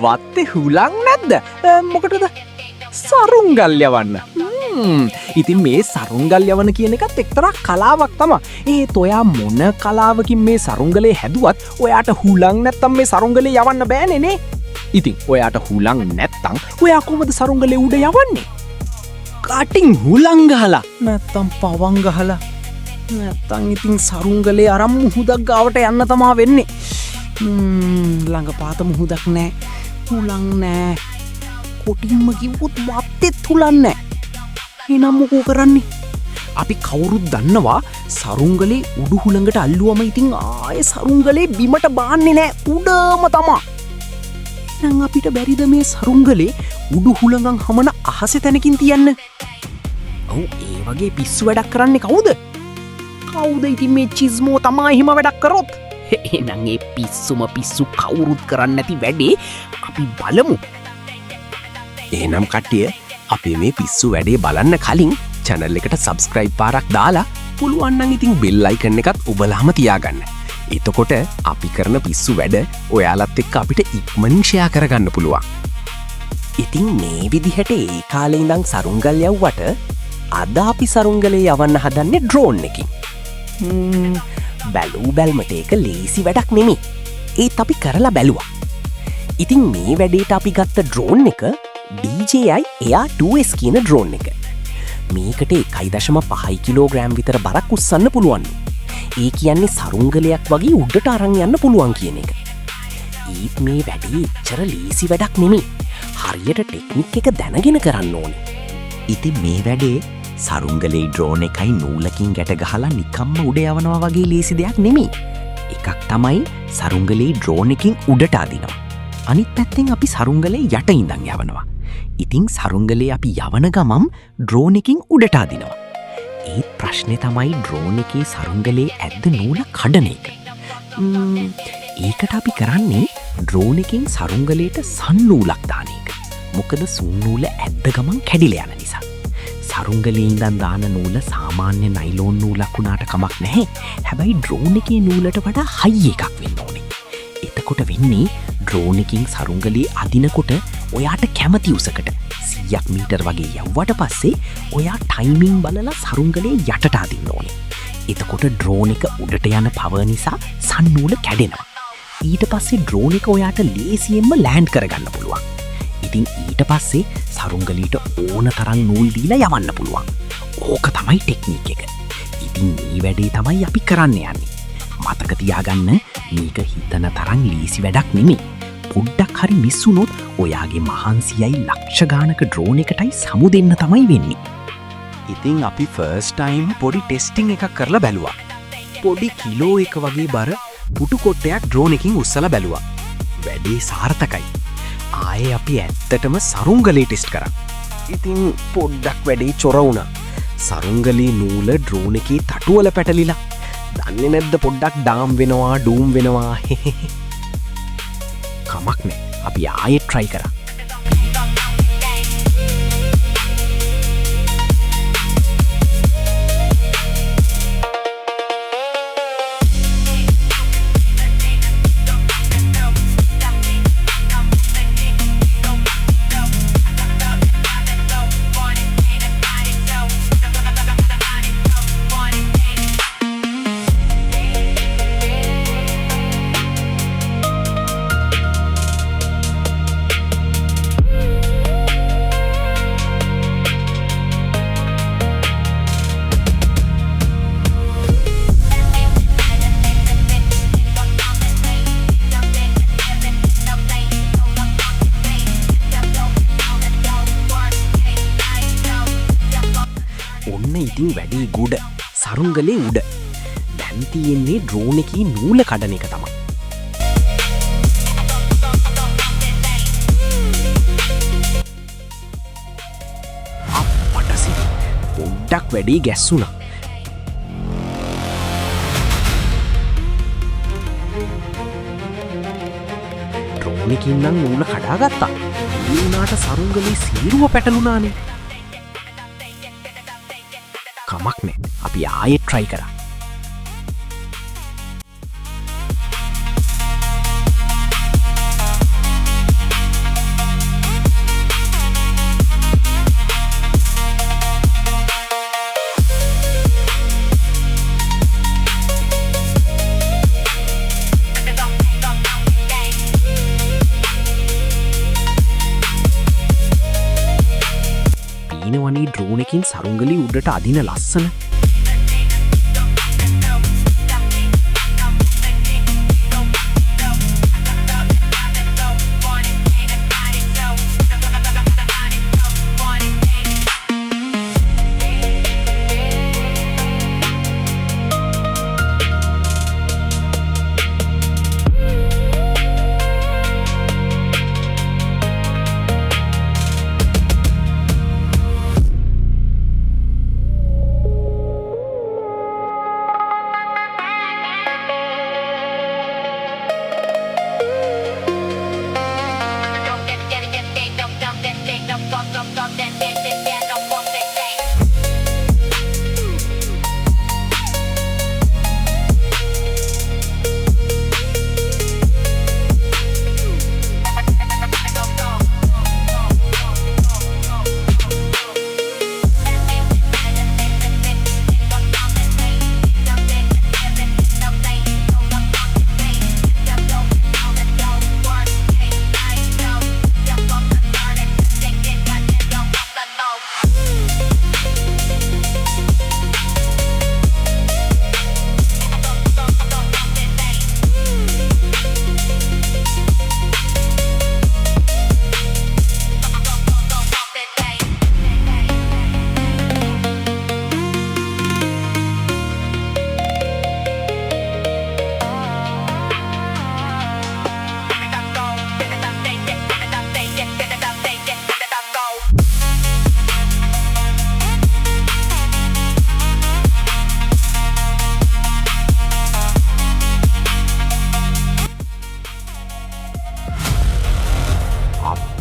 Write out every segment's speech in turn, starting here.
වත්තේ හුලං නැද්ද? මොකටද? සරුංගල් යවන්න. ඉතින් මේ සරුංගල් යවන කියන එකත් එක්තරා කලාවක් තමයි. ඒත් ඔයා මොන කලාවකින් මේ සරුංගලේ හැදුවත් ඔයාට හුලං නැත්තම් මේ සරුංගලේ යවන්න බෑනේ නේ. ඉතින් ඔයාට හුලං නැත්තම් ඔයා කොහොමද සරුංගලේ උඩ යවන්නේ? කටින් හුලං ගහලා නැත්තම් පවන් ගහලා නැත්තම් ඉතින් සරුංගලේ අරන් මුහුදක් ගාවට යන්න තමා වෙන්නේ. ළඟපාත මුහුදක් නෑ, හුලං නෑ. කොටින්ම කිව්වොත් වත්තෙත් හුලන් නෑ. එහෙනම් මොකෝ කරන්නේ? අපි කවුරුත් දන්නවා සරුංගලේ උඩු හුලඟට අල්ලුවම ඉතින් ආයේ සරුංගලේ බිමට බාන්නේ නෑ, උඩම තමා. එහෙනම් අපිට බැරිද මේ සරුංගලේ උඩු හුලඟන් හමන අහසේ තැනකින් තියන්න? ඔව්, ඒ වගේ පිස්සු වැඩක් කරන්නේ කවුද? කවුද ඉතින් මේ චිස්මෝ තමා එහෙම වැඩක් කරොත්? එහෙනම් ඒ පිස්සු කවුරුත් කරන්නේ නැති වැඩේ අපි බලමු. එහෙනම් කට්ටිය, අපි මේ පිස්සු වැඩේ බලන්න කලින් channel එකට subscribe පාරක් දාලා පුළුවන් නම් ඉතින් bell icon එකත් ඔබලාම තියාගන්න. එතකොට අපි කරන පිස්සු වැඩ ඔයාලත් එක්ක අපිට ඉක්මනින් share කරගන්න පුළුවන්. ඉතින් මේ විදිහට ඒ කාලේ ඉඳන් සරුංගල් යවුවට අද අපි සරුංගලේ යවන්න හදන්නේ drone එකකින්. බැලූ බැල්මට ඒක ලේසි වැඩක් නෙමෙයි. ඒත් අපි කරලා බැලුවා. ඉතින් මේ වැඩේට අපි ගත්ත drone එක DJI Air 2S කියන drone එක. මේකට 1.5 කිලෝග්‍රෑම් විතර බරක් උස්සන්න පුළුවන්. ඒ කියන්නේ සරුංගලයක් වගේ උඩට අරන් යන්න පුළුවන් කියන එක. ඒත් මේ වැඩේ එච්චර ලේසි වැඩක් නෙමෙයි. හරියට ටෙක්නික් එක දැනගෙන කරන්න ඕනේ. ඉතින් මේ වැඩේ සරුංගලේ ඩ්‍රෝන් එකයි නූලකින් ගැට ගහලා නිකම්ම උඩ යවනවා වගේ ලේසි දෙයක් නෙමෙයි. එකක් තමයි සරුංගලේ ඩ්‍රෝන් එකකින් උඩට අදිනවා. අනිත් පැත්තෙන් අපි සරුංගලේ යට ඉඳන් යවනවා. ඉතින් සරුංගලේ අපි යවන ගමම් ඩ්‍රෝන් එකකින් උඩට අදිනවා. ඒත් ප්‍රශ්නේ තමයි ඩ්‍රෝන් එකේ සරුංගලේ ඇද්ද නූල කඩන එක. ඒකට අපි කරන්නේ ඩ්‍රෝන් එකකින් සරුංගලේට සන් නූලක් දාන එක. මොකද සුන් නූල ඇද්ද ගමන් කැඩිලා යන නිසා. සරුංගලේ ඉඳන් දාන නූල සාමාන්‍ය නයිලෝන් නූලක් වුණාට කමක් නැහැ. හැබැයි ඩ්‍රෝන් එකේ නූලට වඩා හයි එකක් වෙන්න ඕනේ. එතකොට වෙන්නේ ඩ්‍රෝන් එකකින් සරුංගලේ අදිනකොට ඔයාට කැමති උසකට 100ක් මීටර් වගේ යවුවට පස්සේ ඔයා ටයිමින් බලලා සරුංගලේ යටට අදින්න ඕනේ. එතකොට ඩ්‍රෝන් එක උඩට යන පවර් නිසා සන් නූල කැඩෙනවා. ඊට පස්සේ ඩ්‍රෝන් එක ඔයාට ලේසියෙන්ම ලෑන්ඩ් කරගන්න පුළුවන්. ඉතින් ඊට පස්සේ සරුංගලීට ඕන තරම් නූල් දීලා යවන්න පුළුවන්. ඕක තමයි ටෙක්නික් එක. ඉතින් මේ වැඩේ තමයි අපි කරන්න යන්නේ. මතක තියාගන්න, මේක හිතන තරම් ලේසි වැඩක් නෙමෙයි. පොඩ්ඩක් හරි මිස් වුණොත් ඔයාගේ මහන්සියයි ලක්ෂ ගානක ඩ්‍රෝන් එකටයි සමු දෙන්න තමයි වෙන්නේ. ඉතින් අපි ෆර්ස්ට් ටයිම් පොඩි ටෙස්ටිං එකක් කරලා බැලුවා. පොඩි කිලෝ එක වගේ බර පුටු කොටයක් ඩ්‍රෝන් එකකින් උස්සලා බැලුවා. වැඩේ සාර්ථකයි. ආයේ අපි ඇත්තටම සරුංගලේ ටෙස්ට් කරා. ඉතින් පොඩ්ඩක් වැඩේ චොර වුණා. සරුංගලේ නූල ඩ්‍රෝන් එකේ තටුවල පැටලිලා. දන්නේ නැද්ද පොඩ්ඩක් ඩාම් වෙනවා, ඩූම් වෙනවා. කමක් නෑ, අපි ආයෙත් try කරා. ඉතින් වැඩේ ගොඩ සරුංගලේ උඩ. දැන් තියෙන්නේ ඩ්‍රෝන් එකේ නූල කඩන එක තමයි. අපටසි පොඩ්ඩක් වැඩේ ගැස්සුණා. ඩ්‍රෝන් එකකින් නම් නූල කඩාගත්තා. ඒ වුණාට සරුංගලේ සීරුව පැටලුණානේ. කමක් නෑ, අපි ආයෙත් try කරා. එකකින් සරුංගලී උඩට අදින ලස්සන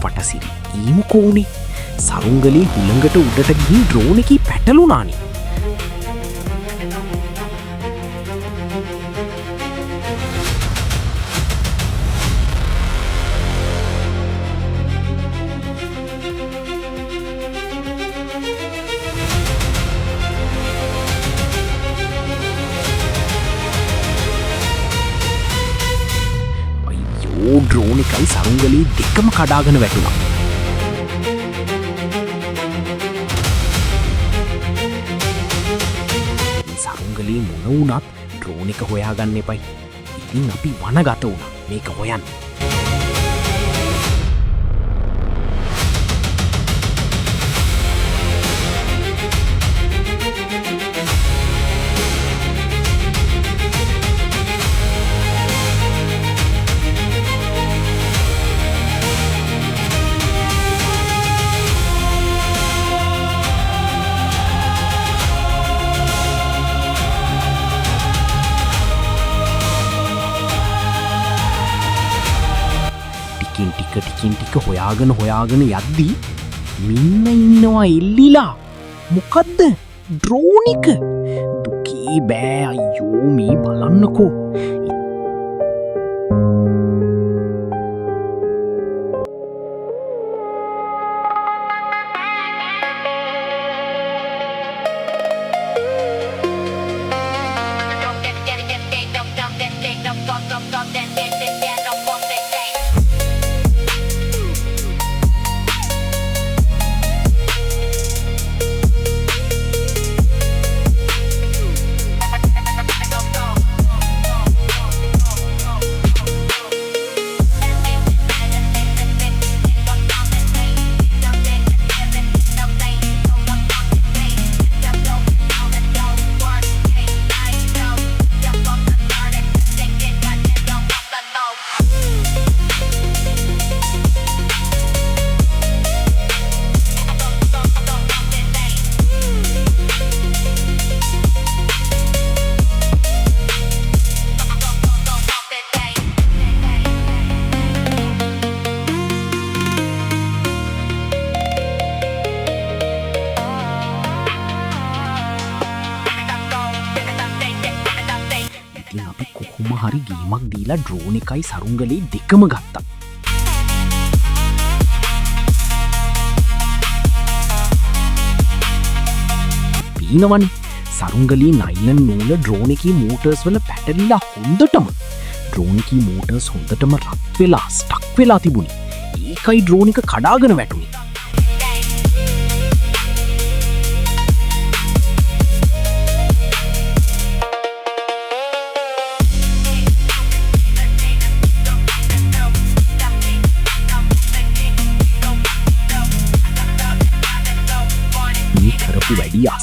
පටසිරි ඊමුකෝනේ සරුංගලී හුළඟට උඩට ගිහින් ඩ්‍රෝන් එකේ පැටලුණානේ. ඩ්‍රෝන් එකයි සරුංගලී දෙකම කඩාගෙන වැටුණා. සරුංගලී මොන වුණත් ඩ්‍රෝන් එක හොයාගන්න එපයි. ඉතින් අපි වනගත වුණා මේක හොයන්න. ටිකින් ටික හොයාගෙන යද්දී මින්න ඉන්නවා එල්ලිලා. මොකද්ද? ඩ්‍රෝන් එක. දුකී බෑ අයියෝ මේ බලන්නකෝ. හරි ගේමක් දීලා ඩ්‍රෝන් එකයි සරුංගලී දෙකම ගත්තා. පීනවනි සරුංගලී නයිලන් නූල ඩ්‍රෝන් එකේ මෝටර්ස් වල පැටලිලා හොඳටම ඩ්‍රෝන් එකේ මෝටර්ස් හොඳටම රත් වෙලා ස්ටක් වෙලා තිබුණේ. ඒකයි ඩ්‍රෝන් එක කඩාගෙන වැටුනේ.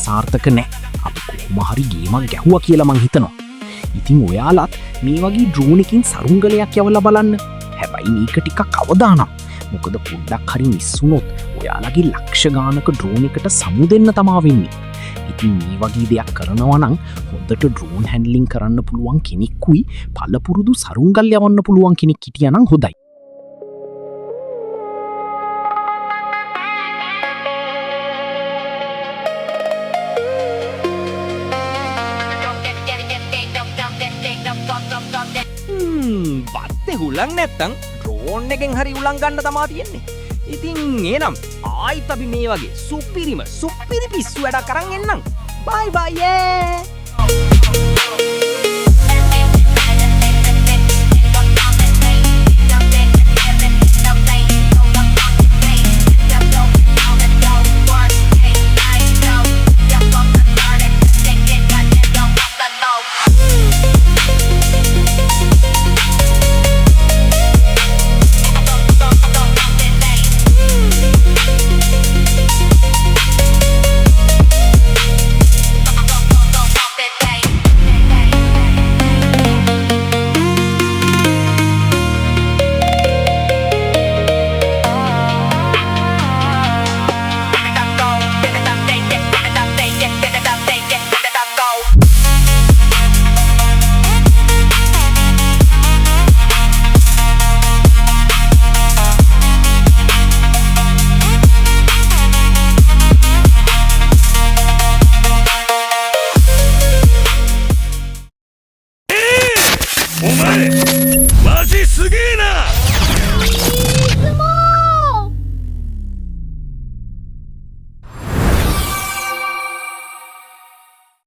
අසාර්ථක නෑ. අපි කොහොම හරි ගේමක් ගැහුවා කියලා මං හිතනවා. ඉතින් ඔයාලත් මේ වගේ ඩ්‍රෝන් එකකින් සරුංගලයක් යවලා බලන්න. හැබැයි මේක ටිකක් අවදානම්. මොකද පොඩ්ඩක් හරි මිස් වුණොත් ඔයාලගේ ලක්ෂ ගානක ඩ්‍රෝන් එකට සමු දෙන්න තමා වෙන්නේ. ඉතින් මේ වගේ දෙයක් කරනවා නම් හොඳට ඩ්‍රෝන් හැන්ඩලින් කරන්න පුළුවන් කෙනෙක්කුයි පළපුරුදු සරුංගල් යවන්න පුළුවන් කෙනෙක් හිටියනම් හොඳයි. බත්තේ හුලන් නැත්තං ඩ්‍රෝන් එකෙන් හරි උලන් ගන්න තමා තියෙන්නේ. ඉතින් ඒනම් ආයිත් අපි මේ වගේ සුප්පිරි පිස්සු වැඩක් කරන් එන්නම්. බයි බයි.